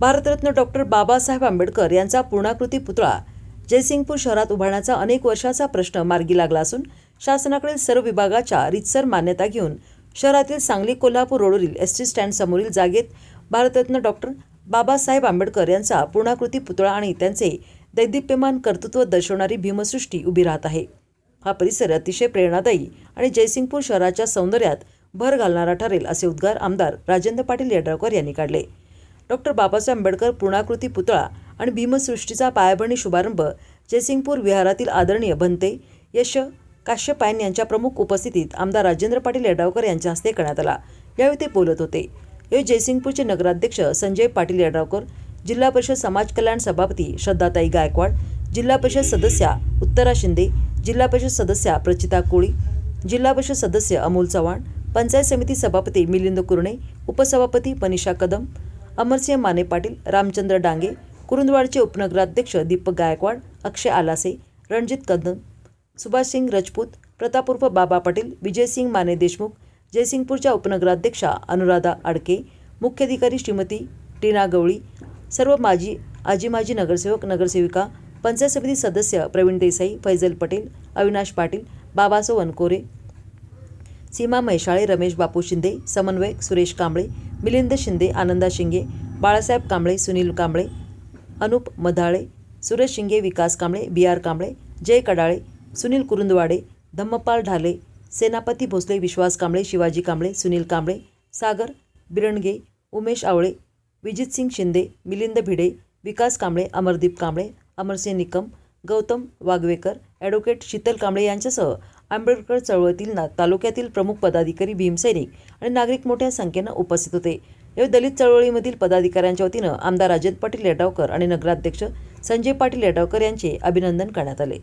Bharat Ratna doctor Babasaheb Ambedkar यांचा पूर्णाकृती पुतळा जयसिंगपूर शहरात उभारण्याचा अनेक वर्षाचा प्रश्न मार्गी लागला असून शासनाकडील सर्व विभागाच्या रीतसर मान्यता घेऊन शहरातील सांगली कोल्हापूर रोडवरील एस टी स्टँड समोरील जागेत भारतरत्न डॉक्टर बाबासाहेब आंबेडकर यांचा पूर्णाकृती पुतळा आणि त्यांचे दैदिप्यमान कर्तृत्व दर्शवणारी भीमसृष्टी उभी राहत आहे। हा परिसर अतिशय प्रेरणादायी आणि जयसिंगपूर शहराच्या सौंदर्यात भर घालणारा ठरेल असे उद्गार आमदार राजेंद्र पाटील यड्रावकर यांनी काढले। डॉक्टर बाबासाहेब आंबेडकर पूर्णाकृती पुतळा आणि भीमसृष्टीचा पायाभरणी शुभारंभ जयसिंगपूर विहारातील आदरणीय भंते यश काश्यपायन यांच्या प्रमुख उपस्थितीत आमदार राजेंद्र पाटील यड्रावकर यांच्या हस्ते करण्यात आला। यावेळी ते बोलत होते। यावेळी जयसिंगपूरचे नगराध्यक्ष संजय पाटील यड्रावकर, जिल्हा परिषद समाज कल्याण सभापती श्रद्धाताई गायकवाड, जिल्हा परिषद सदस्या उत्तरा शिंदे, जिल्हा परिषद सदस्या प्रचिता कोळी, जिल्हा परिषद सदस्य अमोल चव्हाण, पंचायत समिती सभापती मिलिंद कुरणे, उपसभापती पनिषा कदम, अमरसिंह माने पाटील, रामचंद्र डांगे, कुरुंदवाडचे उपनगराध्यक्ष दीपक गायकवाड, अक्षय आलासे, रणजित कदम, सुभाषसिंग राजपूत, प्रतापउर्फ बाबा पाटील, विजयसिंग माने देशमुख, जयसिंगपूरच्या उपनगराध्यक्षा अनुराधा आडके, मुख्याधिकारी श्रीमती टीना गवळी, सर्व माजी नगरसेवक नगरसेविका, पंचायत समिती सदस्य प्रवीण देसाई, फैजल पटेल, अविनाश पाटील, बाबासाहेब वनकोरे, सीमा म्हैसाळे, रमेश बापू शिंदे, समन्वयक सुरेश कांबळे, मिलिंद शिंदे, आनंदा शिंगे, बाळासाहेब कांबळे, सुनील कांबळे, अनुप मधाळे, सुरेश शिंगे, विकास कांबळे, बी आर कांबळे, जय कडाळे, सुनील कुरुंदवाडे, धम्मपाल ढाले, सेनापती भोसले, विश्वास कांबळे, शिवाजी कांबळे, सुनील कांबळे, सागर बिरणगे, उमेश आवळे, विजितसिंग शिंदे, मिलिंद भिडे, विकास कांबळे, अमरदीप कांबळे, अमरसिंह निकम, गौतम वागवेकर, ॲडव्होकेट शीतल कांबळे यांच्यासह आंबेडकर चळवळीतील तालुक्यातील प्रमुख पदाधिकारी, भीमसैनिक आणि नागरिक मोठ्या संख्येनं उपस्थित होते। यावेळी दलित चळवळीमधील पदाधिकाऱ्यांच्या वतीनं आमदार राजेंद्र पाटील यड्रावकर आणि नगराध्यक्ष संजय पाटील यड्रावकर यांचे अभिनंदन करण्यात आले।